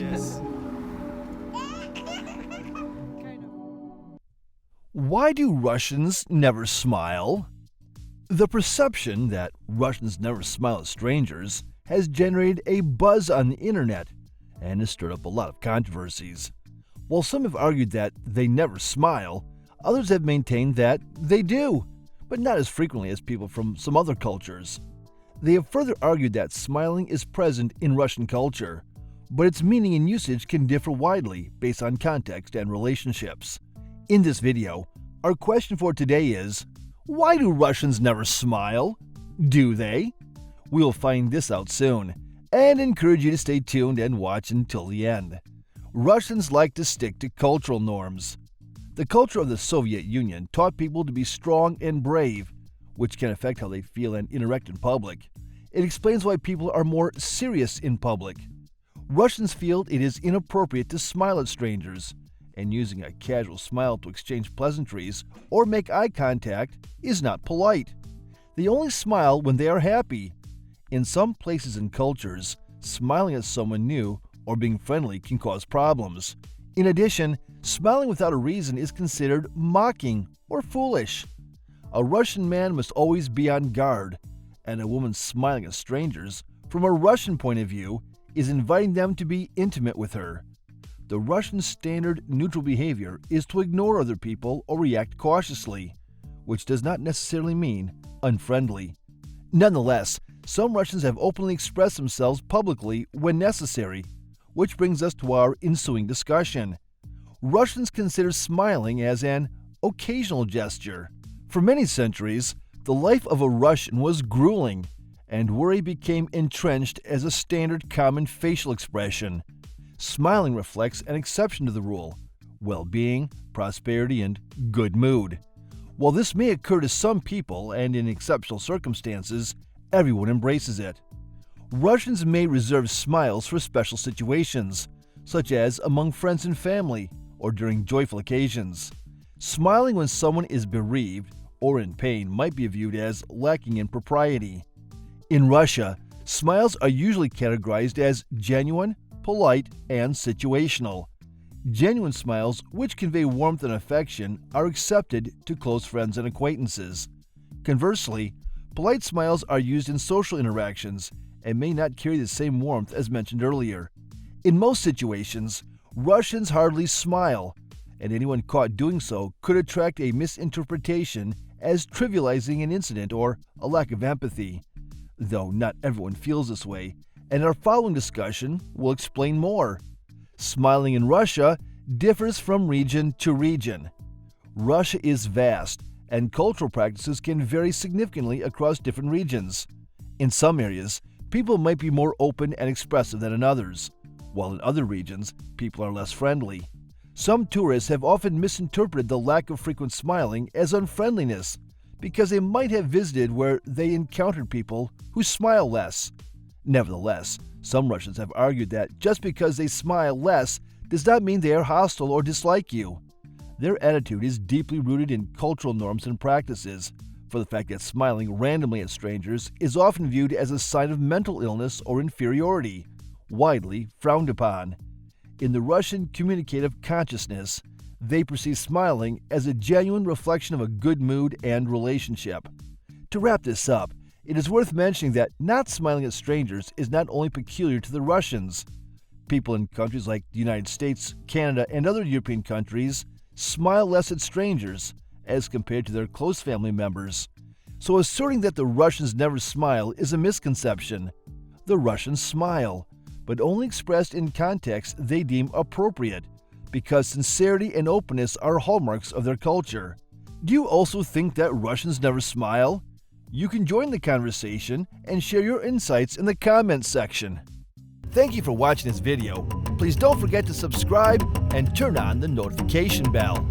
controversies. Why do Russians never smile? The perception that Russians never smile at strangers has generated a buzz on the internet and has stirred up a lot of controversies. While some have argued that they never smile, others have maintained that they do, but not as frequently as people from some other cultures. They have further argued that smiling is present in Russian culture, but its meaning and usage can differ widely based on context and relationships. In this video, our question for today is, why do Russians never smile? Do they? We'll find this out soon, and encourage you to stay tuned and watch until the end. Russians like to stick to cultural norms. The culture of the Soviet Union taught people to be strong and brave, which can affect how they feel and interact in public. It explains why people are more serious in public. Russians feel it is inappropriate to smile at strangers, and using a casual smile to exchange pleasantries or make eye contact is not polite. They only smile when they are happy. In some places and cultures, smiling at someone new or being friendly can cause problems. In addition, smiling without a reason is considered mocking or foolish. A Russian man must always be on guard, and a woman smiling at strangers, from a Russian point of view, is inviting them to be intimate with her. The Russian standard neutral behavior is to ignore other people or react cautiously, which does not necessarily mean unfriendly. Nonetheless, some Russians have openly expressed themselves publicly when necessary, which brings us to our ensuing discussion. Russians consider smiling as an occasional gesture. For many centuries, the life of a Russian was grueling, and worry became entrenched as a standard common facial expression. Smiling reflects an exception to the rule: well-being, prosperity, and good mood. While this may occur to some people and in exceptional circumstances, everyone embraces it. Russians may reserve smiles for special situations, such as among friends and family or during joyful occasions. Smiling when someone is bereaved or in pain might be viewed as lacking in propriety. In Russia, smiles are usually categorized as genuine, polite, and situational. Genuine smiles, which convey warmth and affection, are accepted to close friends and acquaintances. Conversely, polite smiles are used in social interactions and may not carry the same warmth as mentioned earlier. In most situations, Russians hardly smile, and anyone caught doing so could attract a misinterpretation as trivializing an incident or a lack of empathy. Though not everyone feels this way, and our following discussion will explain more. Smiling in Russia differs from region to region. Russia is vast, and cultural practices can vary significantly across different regions. In some areas, people might be more open and expressive than in others, while in other regions, people are less friendly. Some tourists have often misinterpreted the lack of frequent smiling as unfriendliness because they might have visited where they encountered people who smile less. Nevertheless, some Russians have argued that just because they smile less does not mean they are hostile or dislike you. Their attitude is deeply rooted in cultural norms and practices, for the fact that smiling randomly at strangers is often viewed as a sign of mental illness or inferiority, widely frowned upon. In the Russian communicative consciousness, they perceive smiling as a genuine reflection of a good mood and relationship. To wrap this up, it is worth mentioning that not smiling at strangers is not only peculiar to the Russians. People in countries like the United States, Canada, and other European countries smile less at strangers as compared to their close family members. So asserting that the Russians never smile is a misconception. The Russians smile, but only expressed in context they deem appropriate, because sincerity and openness are hallmarks of their culture. Do you also think that Russians never smile? You can join the conversation and share your insights in the comments section. Thank you for watching this video. Please don't forget to subscribe and turn on the notification bell.